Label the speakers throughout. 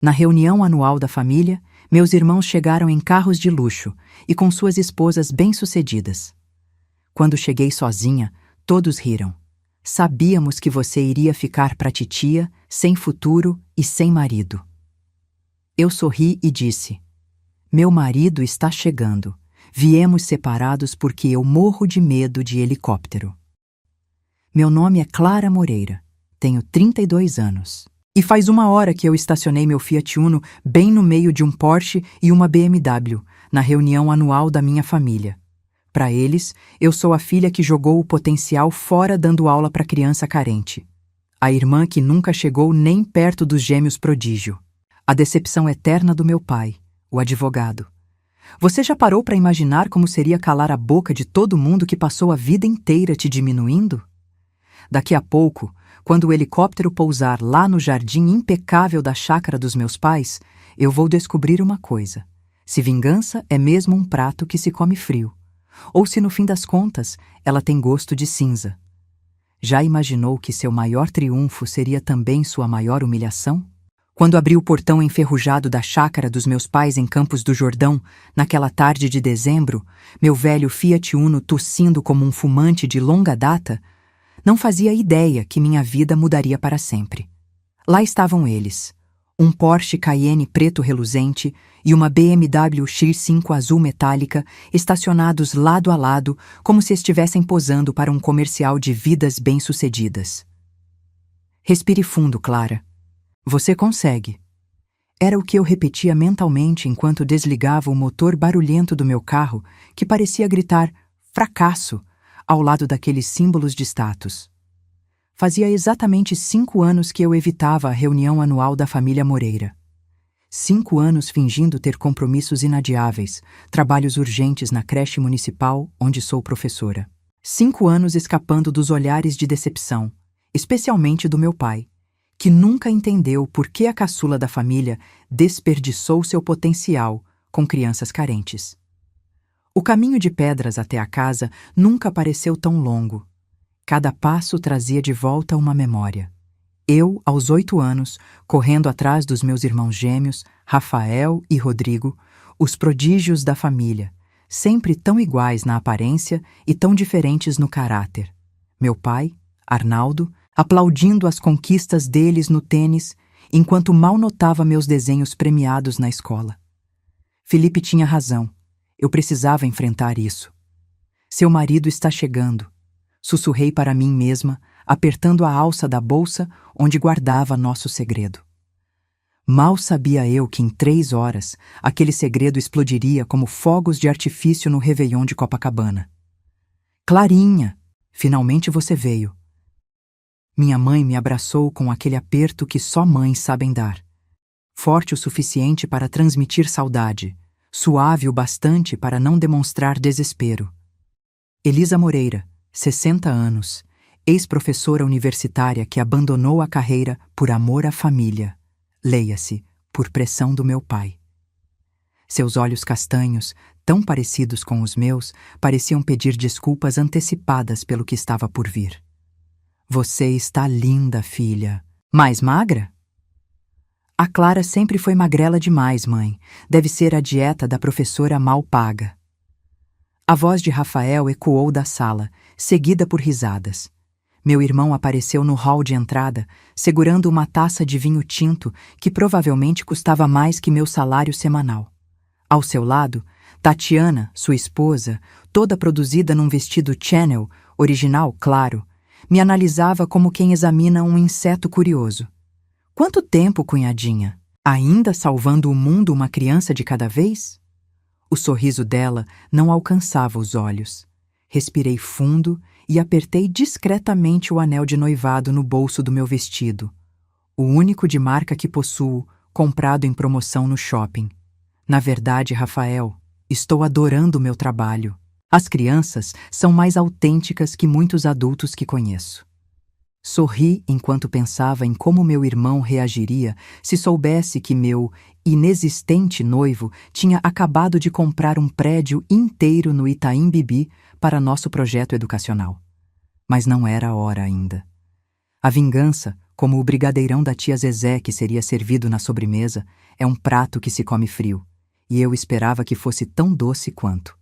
Speaker 1: Na reunião anual da família, meus irmãos chegaram em carros de luxo e com suas esposas bem-sucedidas. Quando cheguei sozinha, todos riram. Sabíamos que você iria ficar pra titia, sem futuro e sem marido. Eu sorri e disse: meu marido está chegando. Viemos separados porque eu morro de medo de helicóptero. Meu nome é Clara Moreira. Tenho 32 anos. E faz 1 hora que eu estacionei meu Fiat Uno bem no meio de um Porsche e uma BMW, na reunião anual da minha família. Para eles, eu sou a filha que jogou o potencial fora dando aula para criança carente. A irmã que nunca chegou nem perto dos gêmeos prodígio. A decepção eterna do meu pai, o advogado. Você já parou para imaginar como seria calar a boca de todo mundo que passou a vida inteira te diminuindo? Daqui a pouco, quando o helicóptero pousar lá no jardim impecável da chácara dos meus pais, eu vou descobrir uma coisa: se vingança é mesmo um prato que se come frio, ou se no fim das contas ela tem gosto de cinza. Já imaginou que seu maior triunfo seria também sua maior humilhação? Quando abri o portão enferrujado da chácara dos meus pais em Campos do Jordão, naquela tarde de dezembro, meu velho Fiat Uno tossindo como um fumante de longa data, não fazia ideia que minha vida mudaria para sempre. Lá estavam eles, um Porsche Cayenne preto reluzente e uma BMW X5 azul metálica estacionados lado a lado como se estivessem posando para um comercial de vidas bem-sucedidas. Respire fundo, Clara. Você consegue. Era o que eu repetia mentalmente enquanto desligava o motor barulhento do meu carro, que parecia gritar fracasso ao lado daqueles símbolos de status. Fazia exatamente 5 anos que eu evitava a reunião anual da família Moreira. 5 anos fingindo ter compromissos inadiáveis, trabalhos urgentes na creche municipal onde sou professora. 5 anos escapando dos olhares de decepção, especialmente do meu pai, que nunca entendeu por que a caçula da família desperdiçou seu potencial com crianças carentes. O caminho de pedras até a casa nunca pareceu tão longo. Cada passo trazia de volta uma memória. Eu, aos 8 anos, correndo atrás dos meus irmãos gêmeos, Rafael e Rodrigo, os prodígios da família, sempre tão iguais na aparência e tão diferentes no caráter. Meu pai, Arnaldo, aplaudindo as conquistas deles no tênis, enquanto mal notava meus desenhos premiados na escola. Felipe tinha razão. Eu precisava enfrentar isso. Seu marido está chegando. Sussurrei para mim mesma, apertando a alça da bolsa onde guardava nosso segredo. Mal sabia eu que em 3 horas aquele segredo explodiria como fogos de artifício no Réveillon de Copacabana. Clarinha, finalmente você veio. Minha mãe me abraçou com aquele aperto que só mães sabem dar. Forte o suficiente para transmitir saudade, suave o bastante para não demonstrar desespero. Elisa Moreira, 60 anos, ex-professora universitária que abandonou a carreira por amor à família. Leia-se, por pressão do meu pai. Seus olhos castanhos, tão parecidos com os meus, pareciam pedir desculpas antecipadas pelo que estava por vir. Você está linda, filha. Mais magra? A Clara sempre foi magrela demais, mãe. Deve ser a dieta da professora mal paga. A voz de Rafael ecoou da sala, seguida por risadas. Meu irmão apareceu no hall de entrada, segurando uma taça de vinho tinto que provavelmente custava mais que meu salário semanal. Ao seu lado, Tatiana, sua esposa, toda produzida num vestido Chanel, original, claro, me analisava como quem examina um inseto curioso. Quanto tempo, cunhadinha? Ainda salvando o mundo uma criança de cada vez? O sorriso dela não alcançava os olhos. Respirei fundo e apertei discretamente o anel de noivado no bolso do meu vestido. O único de marca que possuo, comprado em promoção no shopping. Na verdade, Rafael, estou adorando o meu trabalho. As crianças são mais autênticas que muitos adultos que conheço. Sorri enquanto pensava em como meu irmão reagiria se soubesse que meu inexistente noivo tinha acabado de comprar um prédio inteiro no Itaim Bibi para nosso projeto educacional. Mas não era a hora ainda. A vingança, como o brigadeirão da tia Zezé que seria servido na sobremesa, é um prato que se come frio, e eu esperava que fosse tão doce quanto.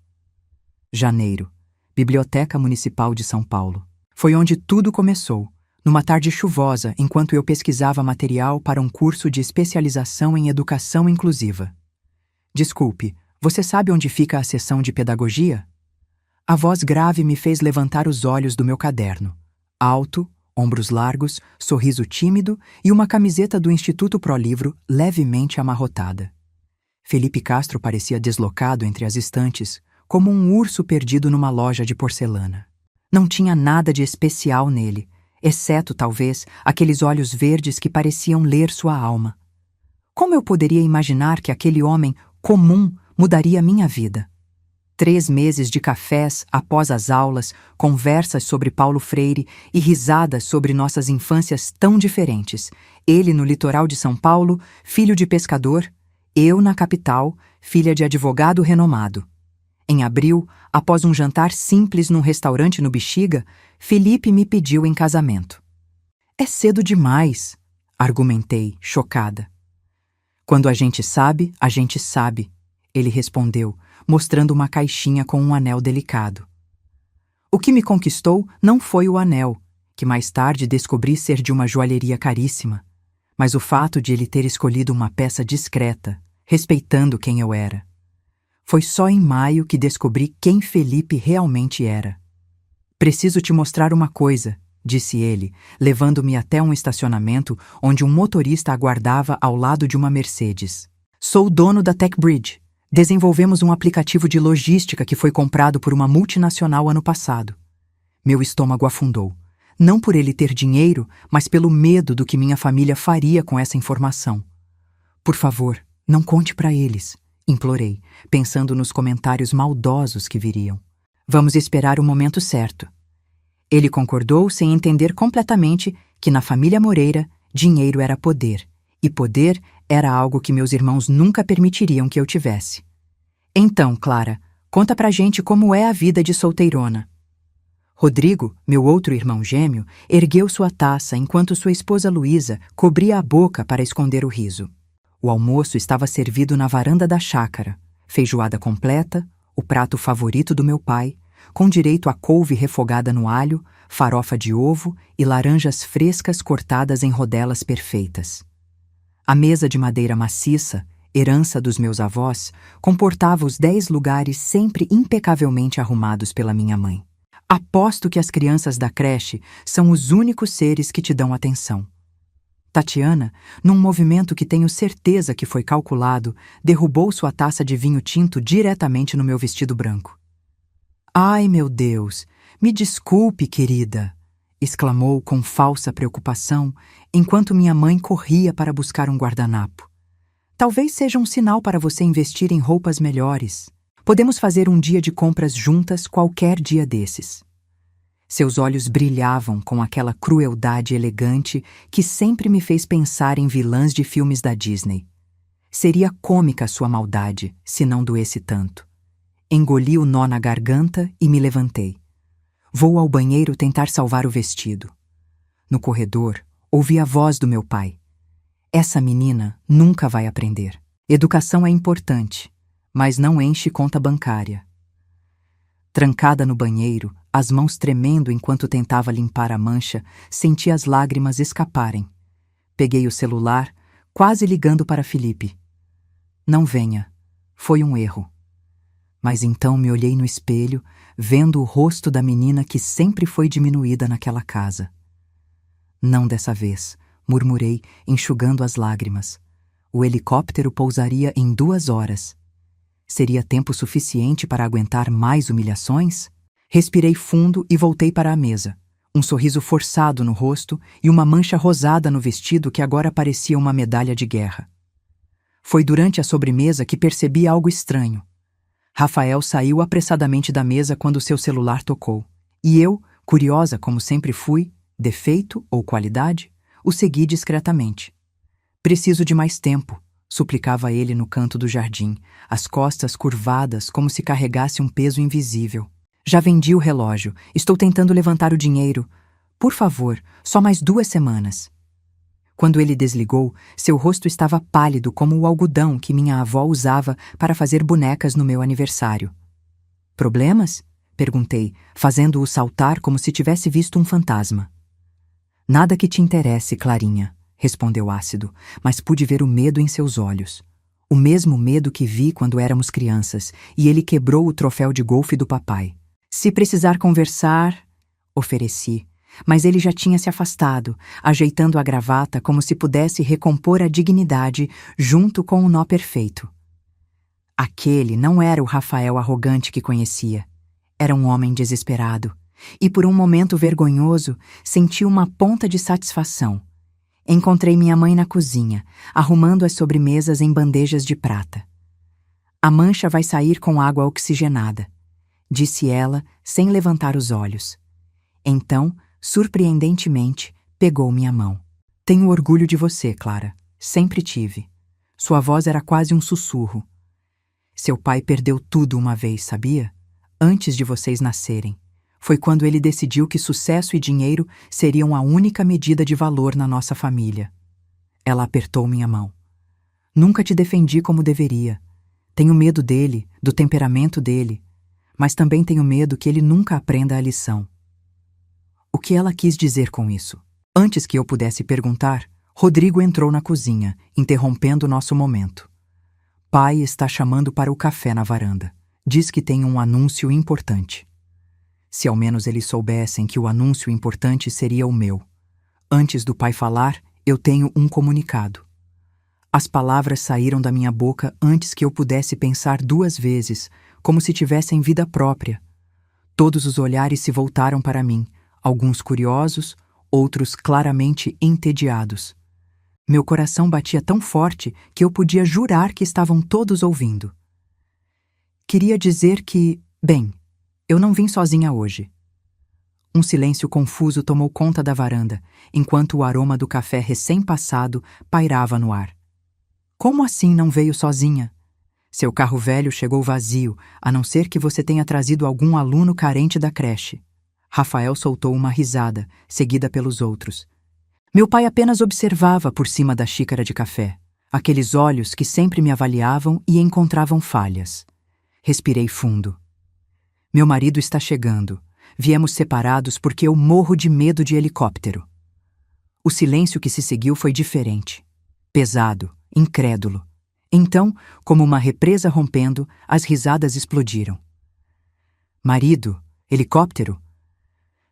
Speaker 1: Janeiro, Biblioteca Municipal de São Paulo. Foi onde tudo começou, numa tarde chuvosa, enquanto eu pesquisava material para um curso de especialização em educação inclusiva. Desculpe, você sabe onde fica a seção de pedagogia? A voz grave me fez levantar os olhos do meu caderno. Alto, ombros largos, sorriso tímido e uma camiseta do Instituto Prolivro levemente amarrotada. Felipe Castro parecia deslocado entre as estantes, como um urso perdido numa loja de porcelana. Não tinha nada de especial nele, exceto, talvez, aqueles olhos verdes que pareciam ler sua alma. Como eu poderia imaginar que aquele homem comum mudaria minha vida? 3 meses de cafés após as aulas, conversas sobre Paulo Freire e risadas sobre nossas infâncias tão diferentes. Ele no litoral de São Paulo, filho de pescador, eu na capital, filha de advogado renomado. Em abril, após um jantar simples num restaurante no Bexiga, Felipe me pediu em casamento. É cedo demais, argumentei, chocada. Quando a gente sabe, ele respondeu, mostrando uma caixinha com um anel delicado. O que me conquistou não foi o anel, que mais tarde descobri ser de uma joalheria caríssima, mas o fato de ele ter escolhido uma peça discreta, respeitando quem eu era. Foi só em maio que descobri quem Felipe realmente era. Preciso te mostrar uma coisa, disse ele, levando-me até um estacionamento onde um motorista aguardava ao lado de uma Mercedes. Sou o dono da TechBridge. Desenvolvemos um aplicativo de logística que foi comprado por uma multinacional ano passado. Meu estômago afundou. Não por ele ter dinheiro, mas pelo medo do que minha família faria com essa informação. Por favor, não conte para eles, implorei, pensando nos comentários maldosos que viriam. Vamos esperar o momento certo. Ele concordou sem entender completamente que na família Moreira, dinheiro era poder, e poder era algo que meus irmãos nunca permitiriam que eu tivesse. Então, Clara, conta pra gente como é a vida de solteirona. Rodrigo, meu outro irmão gêmeo, ergueu sua taça enquanto sua esposa Luísa cobria a boca para esconder o riso. O almoço estava servido na varanda da chácara, feijoada completa, o prato favorito do meu pai, com direito a couve refogada no alho, farofa de ovo e laranjas frescas cortadas em rodelas perfeitas. A mesa de madeira maciça, herança dos meus avós, comportava os 10 lugares sempre impecavelmente arrumados pela minha mãe. Aposto que as crianças da creche são os únicos seres que te dão atenção. Tatiana, num movimento que tenho certeza que foi calculado, derrubou sua taça de vinho tinto diretamente no meu vestido branco. Ai, meu Deus, me desculpe, querida, exclamou com falsa preocupação, enquanto minha mãe corria para buscar um guardanapo. Talvez seja um sinal para você investir em roupas melhores. Podemos fazer um dia de compras juntas qualquer dia desses. Seus olhos brilhavam com aquela crueldade elegante que sempre me fez pensar em vilãs de filmes da Disney. Seria cômica sua maldade, se não doesse tanto. Engoli o nó na garganta e me levantei. Vou ao banheiro tentar salvar o vestido. No corredor, ouvi a voz do meu pai. Essa menina nunca vai aprender. Educação é importante, mas não enche conta bancária. Trancada no banheiro, as mãos tremendo enquanto tentava limpar a mancha, senti as lágrimas escaparem. Peguei o celular, quase ligando para Felipe. Não venha. Foi um erro. Mas então me olhei no espelho, vendo o rosto da menina que sempre foi diminuída naquela casa. Não dessa vez, murmurei, enxugando as lágrimas. O helicóptero pousaria em 2 horas. Seria tempo suficiente para aguentar mais humilhações? Respirei fundo e voltei para a mesa. Um sorriso forçado no rosto e uma mancha rosada no vestido que agora parecia uma medalha de guerra. Foi durante a sobremesa que percebi algo estranho. Rafael saiu apressadamente da mesa quando seu celular tocou. E eu, curiosa como sempre fui, defeito ou qualidade, o segui discretamente. Preciso de mais tempo, suplicava ele no canto do jardim, as costas curvadas como se carregasse um peso invisível. Já vendi o relógio, estou tentando levantar o dinheiro. Por favor, só mais 2 semanas. Quando ele desligou, seu rosto estava pálido como o algodão que minha avó usava para fazer bonecas no meu aniversário. Problemas? Perguntei, fazendo-o saltar como se tivesse visto um fantasma. Nada que te interesse, Clarinha, respondeu ácido, mas pude ver o medo em seus olhos. O mesmo medo que vi quando éramos crianças, e ele quebrou o troféu de golfe do papai. Se precisar conversar, ofereci, mas ele já tinha se afastado, ajeitando a gravata como se pudesse recompor a dignidade junto com o nó perfeito. Aquele não era o Rafael arrogante que conhecia. Era um homem desesperado, e por um momento vergonhoso senti uma ponta de satisfação. Encontrei minha mãe na cozinha, arrumando as sobremesas em bandejas de prata. A mancha vai sair com água oxigenada, disse ela, sem levantar os olhos. Então, surpreendentemente, pegou minha mão. Tenho orgulho de você, Clara. Sempre tive. Sua voz era quase um sussurro. Seu pai perdeu tudo uma vez, sabia? Antes de vocês nascerem. Foi quando ele decidiu que sucesso e dinheiro seriam a única medida de valor na nossa família. Ela apertou minha mão. Nunca te defendi como deveria. Tenho medo dele, do temperamento dele, mas também tenho medo que ele nunca aprenda a lição. O que ela quis dizer com isso? Antes que eu pudesse perguntar, Rodrigo entrou na cozinha, interrompendo nosso momento. Pai está chamando para o café na varanda. Diz que tem um anúncio importante. Se ao menos eles soubessem que o anúncio importante seria o meu. Antes do pai falar, eu tenho um comunicado. As palavras saíram da minha boca antes que eu pudesse pensar duas vezes, como se tivessem vida própria. Todos os olhares se voltaram para mim, alguns curiosos, outros claramente entediados. Meu coração batia tão forte que eu podia jurar que estavam todos ouvindo. Queria dizer que, bem, eu não vim sozinha hoje. Um silêncio confuso tomou conta da varanda, enquanto o aroma do café recém-passado pairava no ar. Como assim não veio sozinha? Seu carro velho chegou vazio, a não ser que você tenha trazido algum aluno carente da creche. Rafael soltou uma risada, seguida pelos outros. Meu pai apenas observava por cima da xícara de café, aqueles olhos que sempre me avaliavam e encontravam falhas. Respirei fundo. Meu marido está chegando. Viemos separados porque eu morro de medo de helicóptero. O silêncio que se seguiu foi diferente. Pesado, incrédulo. Então, como uma represa rompendo, as risadas explodiram. Marido? Helicóptero?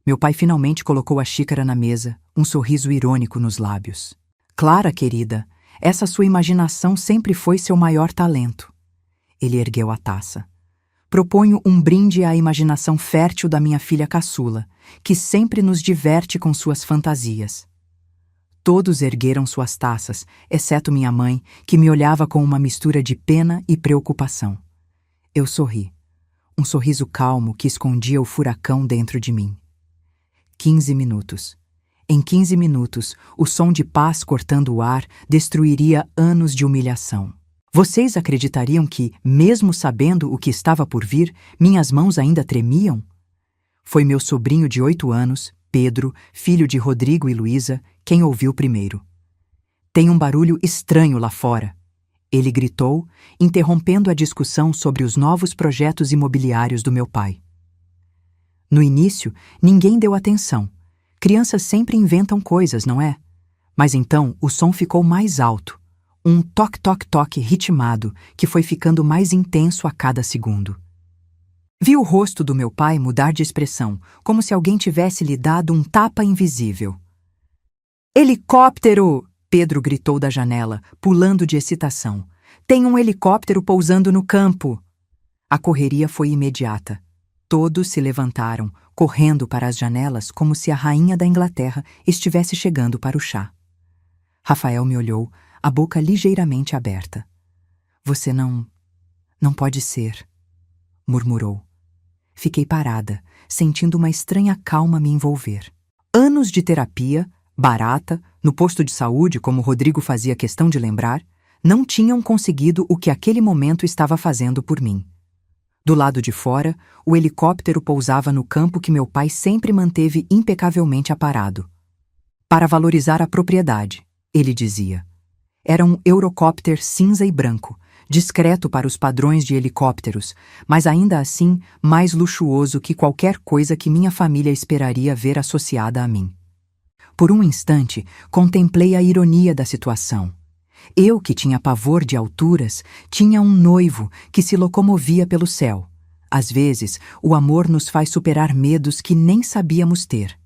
Speaker 1: Meu pai finalmente colocou a xícara na mesa, um sorriso irônico nos lábios. Clara, querida, essa sua imaginação sempre foi seu maior talento. Ele ergueu a taça. Proponho um brinde à imaginação fértil da minha filha caçula, que sempre nos diverte com suas fantasias. Todos ergueram suas taças, exceto minha mãe, que me olhava com uma mistura de pena e preocupação. Eu sorri. Um sorriso calmo que escondia o furacão dentro de mim. 15 minutos. Em 15 minutos, o som de paz cortando o ar destruiria anos de humilhação. Vocês acreditariam que, mesmo sabendo o que estava por vir, minhas mãos ainda tremiam? Foi meu sobrinho de 8 anos, Pedro, filho de Rodrigo e Luísa, quem ouviu primeiro. Tem um barulho estranho lá fora. Ele gritou, interrompendo a discussão sobre os novos projetos imobiliários do meu pai. No início, ninguém deu atenção. Crianças sempre inventam coisas, não é? Mas então o som ficou mais alto. Um toque-toque-toque ritmado que foi ficando mais intenso a cada segundo. Vi o rosto do meu pai mudar de expressão, como se alguém tivesse lhe dado um tapa invisível. Helicóptero! Pedro gritou da janela, pulando de excitação. Tem um helicóptero pousando no campo! A correria foi imediata. Todos se levantaram, correndo para as janelas como se a rainha da Inglaterra estivesse chegando para o chá. Rafael me olhou, a boca ligeiramente aberta. Você não pode ser, murmurou. Fiquei parada, sentindo uma estranha calma me envolver. Anos de terapia, barata, no posto de saúde, como Rodrigo fazia questão de lembrar, não tinham conseguido o que aquele momento estava fazendo por mim. Do lado de fora, o helicóptero pousava no campo que meu pai sempre manteve impecavelmente aparado. Para valorizar a propriedade. ele dizia. Era um Eurocopter cinza e branco, discreto para os padrões de helicópteros, mas ainda assim mais luxuoso que qualquer coisa que minha família esperaria ver associada a mim. Por um instante, contemplei a ironia da situação. Eu, que tinha pavor de alturas, tinha um noivo que se locomovia pelo céu. Às vezes, o amor nos faz superar medos que nem sabíamos ter.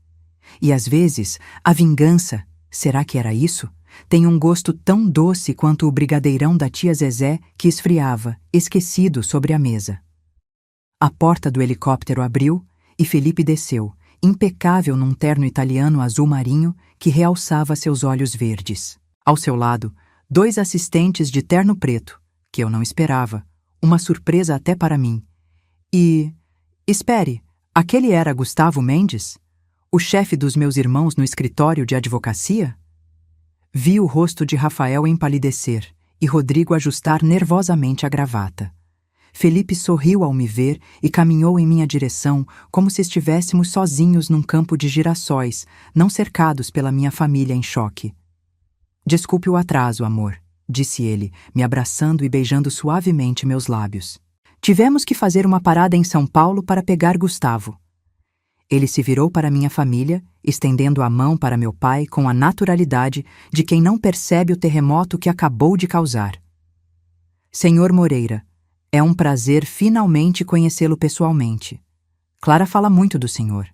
Speaker 1: E às vezes, a vingança, será que era isso? Tem um gosto tão doce quanto o brigadeirão da tia Zezé que esfriava, esquecido, sobre a mesa. A porta do helicóptero abriu e Felipe desceu, impecável num terno italiano azul marinho que realçava seus olhos verdes. Ao seu lado, 2 assistentes de terno preto, que eu não esperava, uma surpresa até para mim. E... espere, aquele era Gustavo Mendes? O chefe dos meus irmãos no escritório de advocacia? Vi o rosto de Rafael empalidecer e Rodrigo ajustar nervosamente a gravata. Felipe sorriu ao me ver e caminhou em minha direção como se estivéssemos sozinhos num campo de girassóis, não cercados pela minha família em choque. Desculpe o atraso, amor, disse ele, me abraçando e beijando suavemente meus lábios. Tivemos que fazer uma parada em São Paulo para pegar Gustavo. Ele se virou para minha família, estendendo a mão para meu pai com a naturalidade de quem não percebe o terremoto que acabou de causar. Senhor Moreira, é um prazer finalmente conhecê-lo pessoalmente. Clara fala muito do senhor.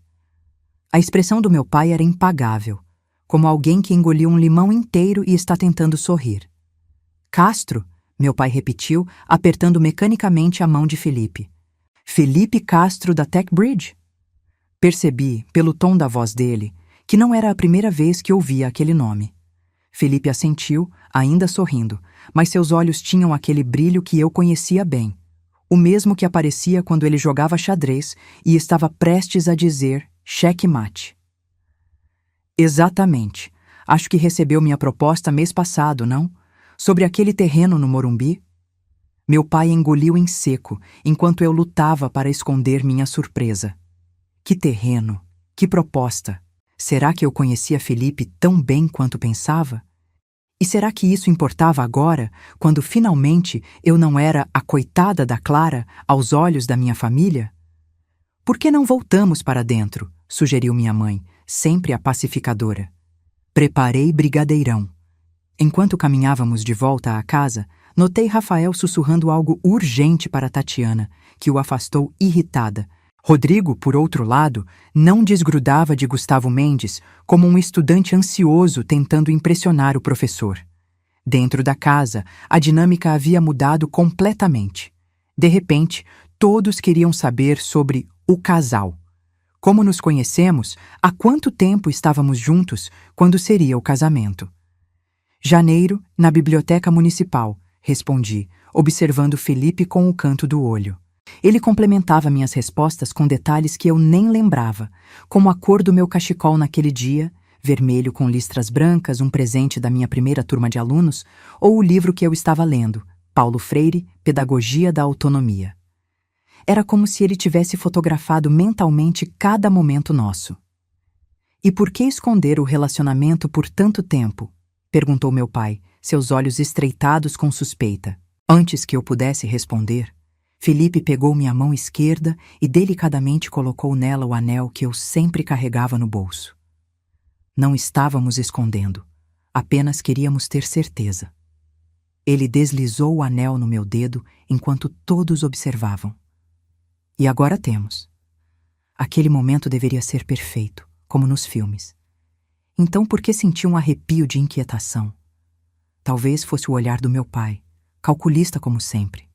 Speaker 1: A expressão do meu pai era impagável, como alguém que engoliu um limão inteiro e está tentando sorrir. Castro, meu pai repetiu, apertando mecanicamente a mão de Felipe. Felipe Castro da Tech Bridge? Percebi, pelo tom da voz dele, que não era a primeira vez que ouvia aquele nome. Felipe assentiu, ainda sorrindo, mas seus olhos tinham aquele brilho que eu conhecia bem, o mesmo que aparecia quando ele jogava xadrez e estava prestes a dizer checkmate. Exatamente. Acho que recebeu minha proposta mês passado, não? Sobre aquele terreno no Morumbi? Meu pai engoliu em seco, enquanto eu lutava para esconder minha surpresa. Que terreno! Que proposta! Será que eu conhecia Felipe tão bem quanto pensava? E será que isso importava agora, quando finalmente eu não era a coitada da Clara aos olhos da minha família? Por que não voltamos para dentro? Sugeriu minha mãe, sempre a pacificadora. Preparei brigadeirão. Enquanto caminhávamos de volta à casa, notei Rafael sussurrando algo urgente para Tatiana, que o afastou irritada. Rodrigo, por outro lado, não desgrudava de Gustavo Mendes como um estudante ansioso tentando impressionar o professor. Dentro da casa, a dinâmica havia mudado completamente. De repente, todos queriam saber sobre o casal. Como nos conhecemos, há quanto tempo estávamos juntos, quando seria o casamento? Janeiro, na biblioteca municipal, respondi, observando Felipe com o canto do olho. Ele complementava minhas respostas com detalhes que eu nem lembrava, como a cor do meu cachecol naquele dia, vermelho com listras brancas, um presente da minha primeira turma de alunos, ou o livro que eu estava lendo, Paulo Freire, Pedagogia da Autonomia. Era como se ele tivesse fotografado mentalmente cada momento nosso. E por que esconder o relacionamento por tanto tempo? Perguntou meu pai, seus olhos estreitados com suspeita. Antes que eu pudesse responder, Felipe pegou minha mão esquerda e delicadamente colocou nela o anel que eu sempre carregava no bolso. Não estávamos escondendo, apenas queríamos ter certeza. Ele deslizou o anel no meu dedo enquanto todos observavam. E agora temos. Aquele momento deveria ser perfeito, como nos filmes. Então por que senti um arrepio de inquietação? Talvez fosse o olhar do meu pai, calculista como sempre.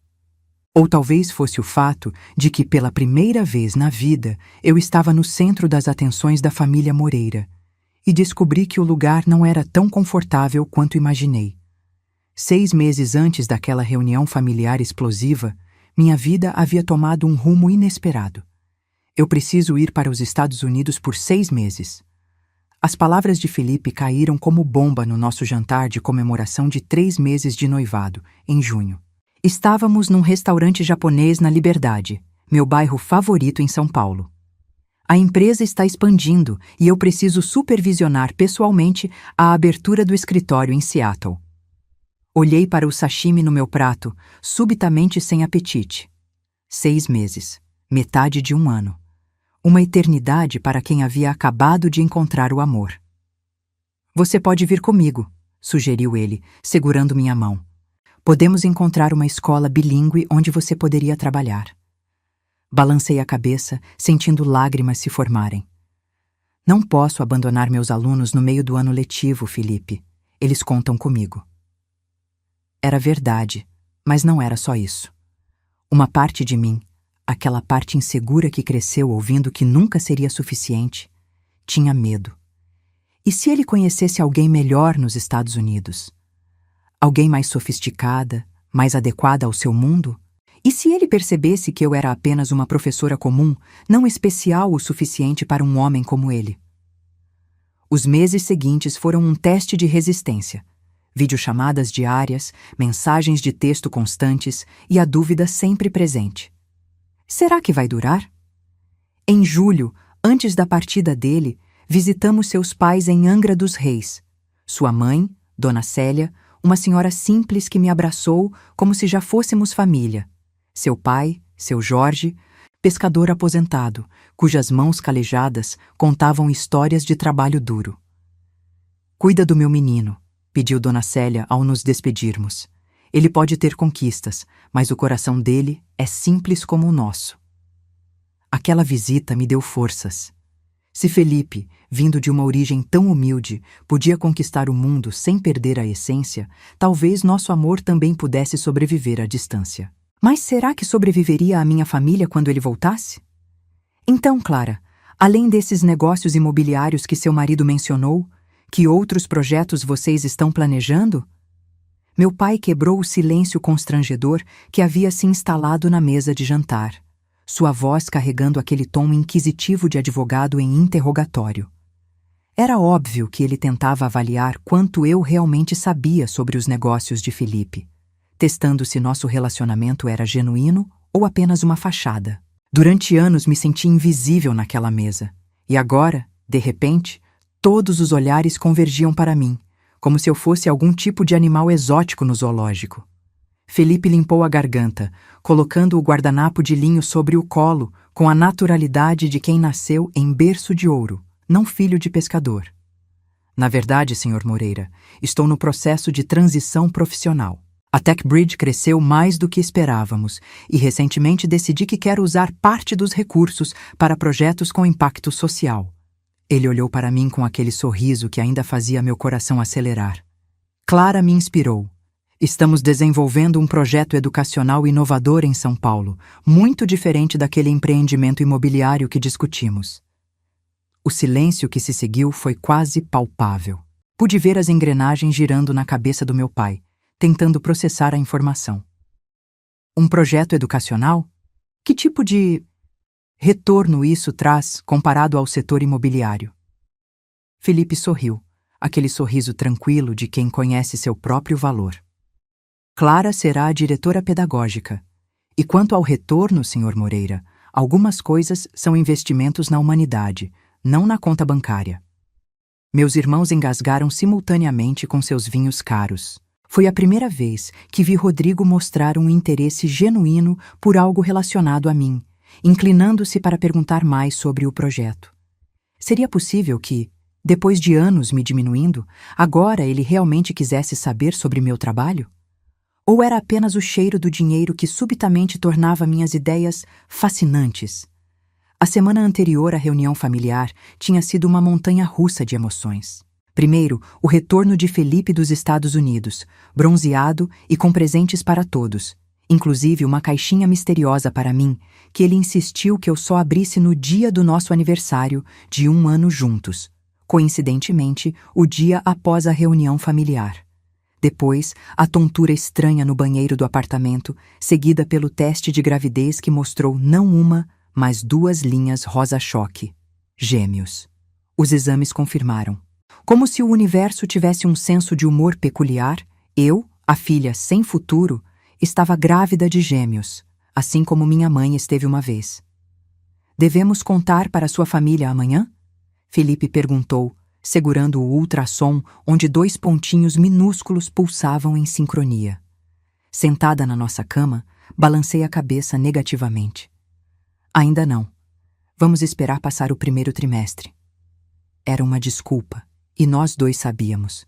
Speaker 1: Ou talvez fosse o fato de que, pela primeira vez na vida, eu estava no centro das atenções da família Moreira e descobri que o lugar não era tão confortável quanto imaginei. 6 meses antes daquela reunião familiar explosiva, minha vida havia tomado um rumo inesperado. Eu preciso ir para os Estados Unidos por 6 meses. As palavras de Felipe caíram como bomba no nosso jantar de comemoração de 3 meses de noivado, em junho. Estávamos num restaurante japonês na Liberdade, meu bairro favorito em São Paulo. A empresa está expandindo e eu preciso supervisionar pessoalmente a abertura do escritório em Seattle. Olhei para o sashimi no meu prato, subitamente sem apetite. 6 meses, metade de um ano. Uma eternidade para quem havia acabado de encontrar o amor. Você pode vir comigo, sugeriu ele, segurando minha mão. Podemos encontrar uma escola bilíngue onde você poderia trabalhar. Balancei a cabeça, sentindo lágrimas se formarem. Não posso abandonar meus alunos no meio do ano letivo, Felipe. Eles contam comigo. Era verdade, mas não era só isso. Uma parte de mim, aquela parte insegura que cresceu ouvindo que nunca seria suficiente, tinha medo. E se ele conhecesse alguém melhor nos Estados Unidos? Alguém mais sofisticada, mais adequada ao seu mundo? E se ele percebesse que eu era apenas uma professora comum, não especial o suficiente para um homem como ele? Os meses seguintes foram um teste de resistência. Videochamadas diárias, mensagens de texto constantes e a dúvida sempre presente. Será que vai durar? Em julho, antes da partida dele, visitamos seus pais em Angra dos Reis. Sua mãe, Dona Célia, uma senhora simples que me abraçou como se já fôssemos família. Seu pai, seu Jorge, pescador aposentado, cujas mãos calejadas contavam histórias de trabalho duro. Cuida do meu menino, pediu Dona Célia ao nos despedirmos. Ele pode ter conquistas, mas o coração dele é simples como o nosso. Aquela visita me deu forças. Se Felipe, vindo de uma origem tão humilde, podia conquistar o mundo sem perder a essência, talvez nosso amor também pudesse sobreviver à distância. Mas será que sobreviveria à minha família quando ele voltasse? Então, Clara, além desses negócios imobiliários que seu marido mencionou, que outros projetos vocês estão planejando? Meu pai quebrou o silêncio constrangedor que havia se instalado na mesa de jantar, sua voz carregando aquele tom inquisitivo de advogado em interrogatório. Era óbvio que ele tentava avaliar quanto eu realmente sabia sobre os negócios de Felipe, testando se nosso relacionamento era genuíno ou apenas uma fachada. Durante anos me senti invisível naquela mesa, e agora, de repente, todos os olhares convergiam para mim, como se eu fosse algum tipo de animal exótico no zoológico. Felipe limpou a garganta, colocando o guardanapo de linho sobre o colo, com a naturalidade de quem nasceu em berço de ouro, não filho de pescador. Na verdade, Sr. Moreira, estou no processo de transição profissional. A TechBridge cresceu mais do que esperávamos e recentemente decidi que quero usar parte dos recursos para projetos com impacto social. Ele olhou para mim com aquele sorriso que ainda fazia meu coração acelerar. Clara me inspirou. Estamos desenvolvendo um projeto educacional inovador em São Paulo, muito diferente daquele empreendimento imobiliário que discutimos. O silêncio que se seguiu foi quase palpável. Pude ver as engrenagens girando na cabeça do meu pai, tentando processar a informação. Um projeto educacional? Que tipo de retorno isso traz comparado ao setor imobiliário? Felipe sorriu, aquele sorriso tranquilo de quem conhece seu próprio valor. Clara será a diretora pedagógica. E quanto ao retorno, Sr. Moreira, algumas coisas são investimentos na humanidade, não na conta bancária. Meus irmãos engasgaram simultaneamente com seus vinhos caros. Foi a primeira vez que vi Rodrigo mostrar um interesse genuíno por algo relacionado a mim, inclinando-se para perguntar mais sobre o projeto. Seria possível que, depois de anos me diminuindo, agora ele realmente quisesse saber sobre meu trabalho? Ou era apenas o cheiro do dinheiro que subitamente tornava minhas ideias fascinantes? A semana anterior à reunião familiar tinha sido uma montanha-russa de emoções. Primeiro, o retorno de Felipe dos Estados Unidos, bronzeado e com presentes para todos, inclusive uma caixinha misteriosa para mim, que ele insistiu que eu só abrisse no dia do nosso aniversário de 1 ano juntos, coincidentemente, o dia após a reunião familiar. Depois, a tontura estranha no banheiro do apartamento, seguida pelo teste de gravidez que mostrou não uma, mas 2 linhas rosa-choque. Gêmeos. Os exames confirmaram. Como se o universo tivesse um senso de humor peculiar, eu, a filha sem futuro, estava grávida de gêmeos, assim como minha mãe esteve uma vez. Devemos contar para sua família amanhã? Felipe perguntou, segurando o ultrassom onde 2 pontinhos minúsculos pulsavam em sincronia. Sentada na nossa cama, balancei a cabeça negativamente. Ainda não. Vamos esperar passar o primeiro trimestre. Era uma desculpa, e nós 2 sabíamos.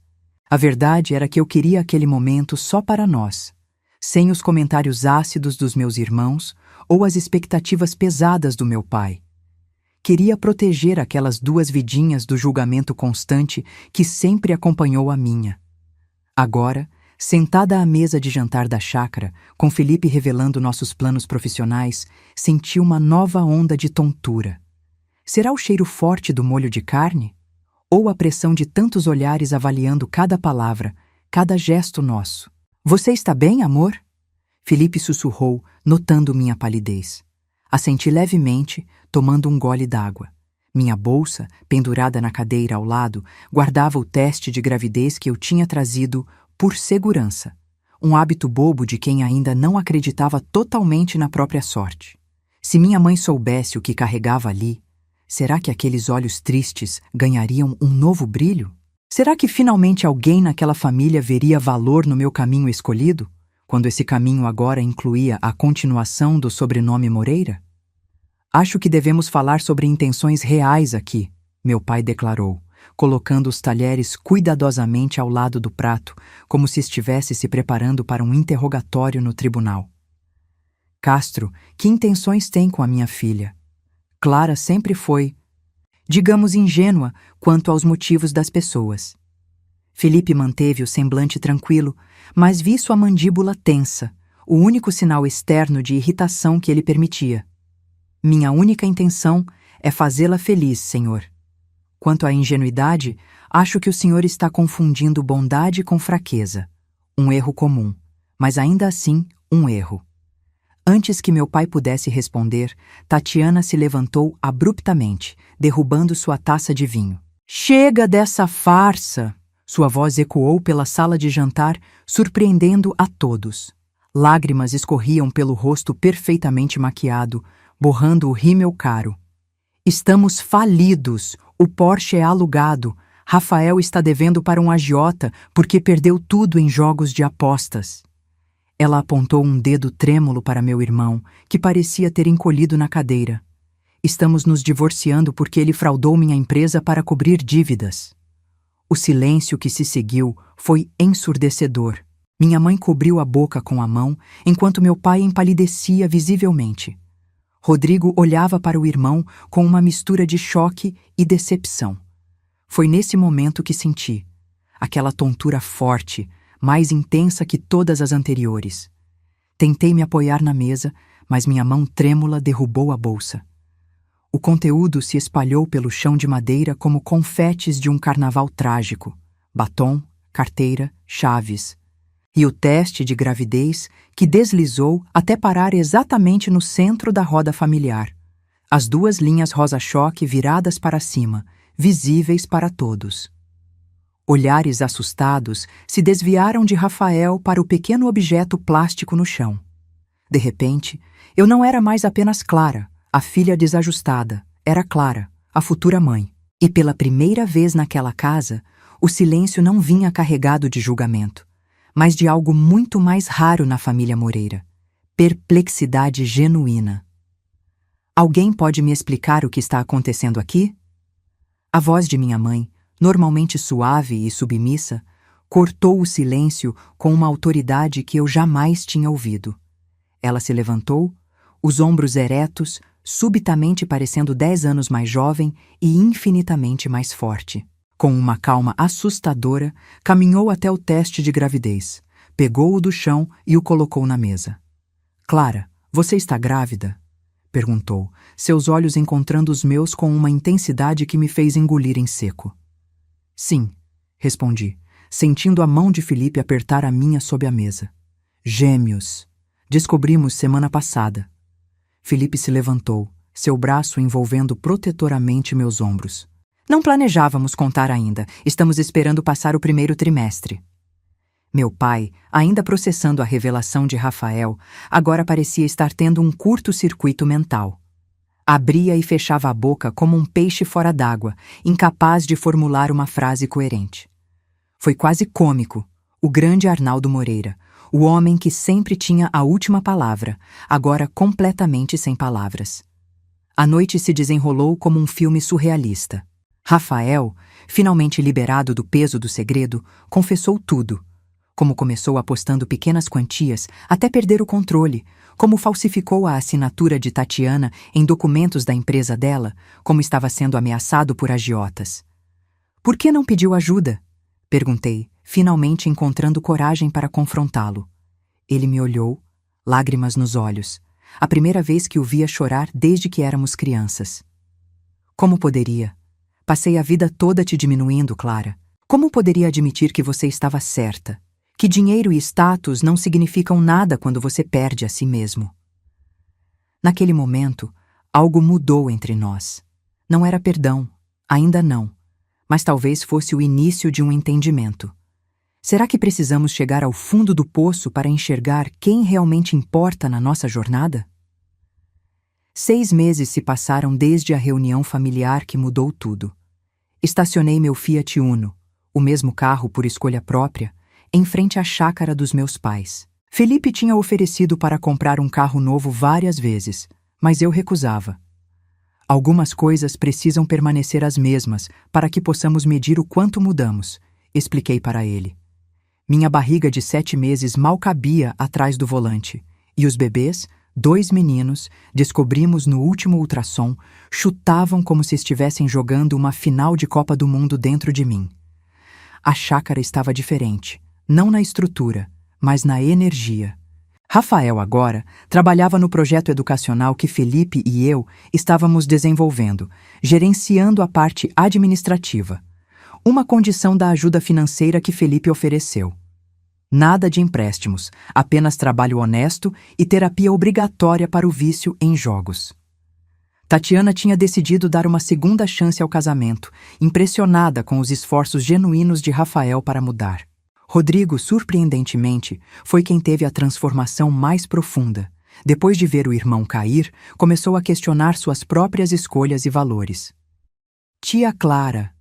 Speaker 1: A verdade era que eu queria aquele momento só para nós, sem os comentários ácidos dos meus irmãos ou as expectativas pesadas do meu pai. Queria proteger aquelas 2 vidinhas do julgamento constante que sempre acompanhou a minha. Agora, sentada à mesa de jantar da chácara, com Felipe revelando nossos planos profissionais, senti uma nova onda de tontura. Será o cheiro forte do molho de carne? Ou a pressão de tantos olhares avaliando cada palavra, cada gesto nosso? Você está bem, amor? Felipe sussurrou, notando minha palidez. Assenti levemente, tomando um gole d'água. Minha bolsa, pendurada na cadeira ao lado, guardava o teste de gravidez que eu tinha trazido por segurança. Um hábito bobo de quem ainda não acreditava totalmente na própria sorte. Se minha mãe soubesse o que carregava ali, será que aqueles olhos tristes ganhariam um novo brilho? Será que finalmente alguém naquela família veria valor no meu caminho escolhido, quando esse caminho agora incluía a continuação do sobrenome Moreira? Acho que devemos falar sobre intenções reais aqui, meu pai declarou, colocando os talheres cuidadosamente ao lado do prato, como se estivesse se preparando para um interrogatório no tribunal. Castro, que intenções tem com a minha filha? Clara sempre foi, digamos, ingênua quanto aos motivos das pessoas. Felipe manteve o semblante tranquilo, mas vi sua mandíbula tensa, o único sinal externo de irritação que ele permitia. Minha única intenção é fazê-la feliz, senhor. Quanto à ingenuidade, acho que o senhor está confundindo bondade com fraqueza. Um erro comum, mas ainda assim um erro. Antes que meu pai pudesse responder, Tatiana se levantou abruptamente, derrubando sua taça de vinho. Chega dessa farsa! Sua voz ecoou pela sala de jantar, surpreendendo a todos. Lágrimas escorriam pelo rosto perfeitamente maquiado, borrando o rímel caro. Estamos falidos! O Porsche é alugado. Rafael está devendo para um agiota porque perdeu tudo em jogos de apostas. Ela apontou um dedo trêmulo para meu irmão, que parecia ter encolhido na cadeira. Estamos nos divorciando porque ele fraudou minha empresa para cobrir dívidas. O silêncio que se seguiu foi ensurdecedor. Minha mãe cobriu a boca com a mão, enquanto meu pai empalidecia visivelmente. Rodrigo olhava para o irmão com uma mistura de choque e decepção. Foi nesse momento que senti aquela tontura forte, mais intensa que todas as anteriores. Tentei me apoiar na mesa, mas minha mão trêmula derrubou a bolsa. O conteúdo se espalhou pelo chão de madeira como confetes de um carnaval trágico. Batom, carteira, chaves. E o teste de gravidez que deslizou até parar exatamente no centro da roda familiar. As 2 linhas rosa-choque viradas para cima, visíveis para todos. Olhares assustados se desviaram de Rafael para o pequeno objeto plástico no chão. De repente, eu não era mais apenas Clara, a filha desajustada. Era Clara, a futura mãe. E pela primeira vez naquela casa, o silêncio não vinha carregado de julgamento, mas de algo muito mais raro na família Moreira: perplexidade genuína. Alguém pode me explicar o que está acontecendo aqui? A voz de minha mãe, normalmente suave e submissa, cortou o silêncio com uma autoridade que eu jamais tinha ouvido. Ela se levantou, os ombros eretos, subitamente parecendo 10 anos mais jovem e infinitamente mais forte. Com uma calma assustadora, caminhou até o teste de gravidez, pegou-o do chão e o colocou na mesa. Clara, você está grávida? Perguntou, seus olhos encontrando os meus com uma intensidade que me fez engolir em seco. Sim, respondi, sentindo a mão de Felipe apertar a minha sob a mesa. Gêmeos. Descobrimos semana passada. Felipe se levantou, seu braço envolvendo protetoramente meus ombros. Não planejávamos contar ainda, estamos esperando passar o primeiro trimestre. Meu pai, ainda processando a revelação de Rafael, agora parecia estar tendo um curto-circuito mental. Abria e fechava a boca como um peixe fora d'água, incapaz de formular uma frase coerente. Foi quase cômico. O grande Arnaldo Moreira, o homem que sempre tinha a última palavra, agora completamente sem palavras. A noite se desenrolou como um filme surrealista. Rafael, finalmente liberado do peso do segredo, confessou tudo. Como começou apostando pequenas quantias até perder o controle, como falsificou a assinatura de Tatiana em documentos da empresa dela, como estava sendo ameaçado por agiotas. Por que não pediu ajuda? Perguntei, finalmente encontrando coragem para confrontá-lo. Ele me olhou, lágrimas nos olhos, a primeira vez que o via chorar desde que éramos crianças. Como poderia? Passei a vida toda te diminuindo, Clara. Como poderia admitir que você estava certa? Que dinheiro e status não significam nada quando você perde a si mesmo. Naquele momento, algo mudou entre nós. Não era perdão, ainda não, mas talvez fosse o início de um entendimento. Será que precisamos chegar ao fundo do poço para enxergar quem realmente importa na nossa jornada? 6 meses se passaram desde a reunião familiar que mudou tudo. Estacionei meu Fiat Uno, o mesmo carro por escolha própria, em frente à chácara dos meus pais. Felipe tinha oferecido para comprar um carro novo várias vezes, mas eu recusava. Algumas coisas precisam permanecer as mesmas para que possamos medir o quanto mudamos, expliquei para ele. Minha barriga de 7 meses mal cabia atrás do volante, e os bebês, 2 meninos, descobrimos no último ultrassom, chutavam como se estivessem jogando uma final de Copa do Mundo dentro de mim. A chácara estava diferente, não na estrutura, mas na energia. Rafael agora trabalhava no projeto educacional que Felipe e eu estávamos desenvolvendo, gerenciando a parte administrativa. Uma condição da ajuda financeira que Felipe ofereceu. Nada de empréstimos, apenas trabalho honesto e terapia obrigatória para o vício em jogos. Tatiana tinha decidido dar uma segunda chance ao casamento, impressionada com os esforços genuínos de Rafael para mudar. Rodrigo, surpreendentemente, foi quem teve a transformação mais profunda. Depois de ver o irmão cair, começou a questionar suas próprias escolhas e valores. Tia Clara.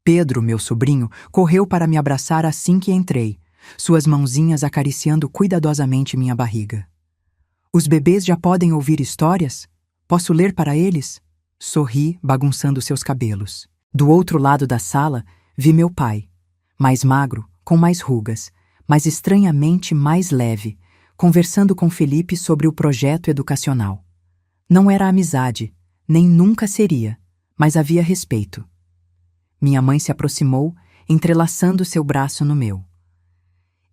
Speaker 1: Pedro, meu sobrinho, correu para me abraçar assim que entrei, suas mãozinhas acariciando cuidadosamente minha barriga. Os bebês já podem ouvir histórias? Posso ler para eles? Sorri, bagunçando seus cabelos. Do outro lado da sala, vi meu pai, mais magro, com mais rugas, mas estranhamente mais leve, conversando com Felipe sobre o projeto educacional. Não era amizade, nem nunca seria, mas havia respeito. Minha mãe se aproximou, entrelaçando seu braço no meu.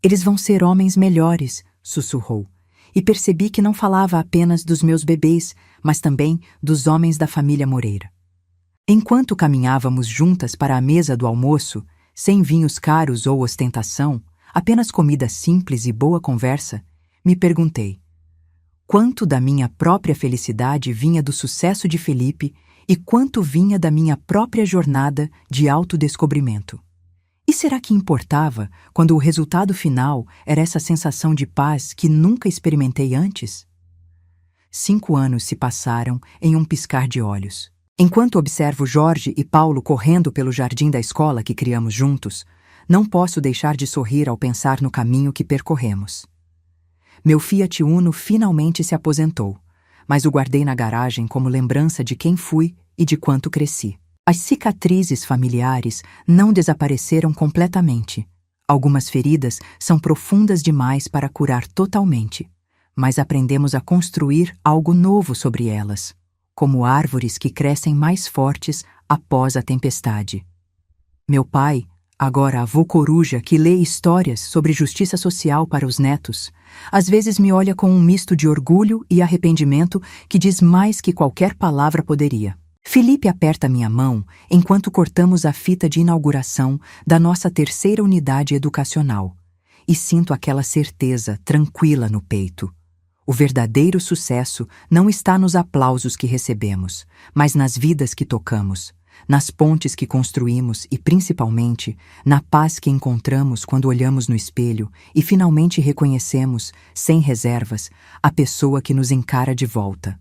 Speaker 1: Eles vão ser homens melhores, sussurrou, e percebi que não falava apenas dos meus bebês, mas também dos homens da família Moreira. Enquanto caminhávamos juntas para a mesa do almoço, sem vinhos caros ou ostentação, apenas comida simples e boa conversa, me perguntei: quanto da minha própria felicidade vinha do sucesso de Felipe e quanto vinha da minha própria jornada de autodescobrimento? E será que importava quando o resultado final era essa sensação de paz que nunca experimentei antes? 5 anos se passaram em um piscar de olhos. Enquanto observo Jorge e Paulo correndo pelo jardim da escola que criamos juntos, não posso deixar de sorrir ao pensar no caminho que percorremos. Meu Fiat Uno finalmente se aposentou, mas o guardei na garagem como lembrança de quem fui e de quanto cresci. As cicatrizes familiares não desapareceram completamente. Algumas feridas são profundas demais para curar totalmente, mas aprendemos a construir algo novo sobre elas, como árvores que crescem mais fortes após a tempestade. Meu pai, agora avô coruja que lê histórias sobre justiça social para os netos, às vezes me olha com um misto de orgulho e arrependimento que diz mais que qualquer palavra poderia. Felipe aperta minha mão enquanto cortamos a fita de inauguração da nossa 3ª unidade educacional, e sinto aquela certeza tranquila no peito. O verdadeiro sucesso não está nos aplausos que recebemos, mas nas vidas que tocamos, nas pontes que construímos e, principalmente, na paz que encontramos quando olhamos no espelho e finalmente reconhecemos, sem reservas, a pessoa que nos encara de volta.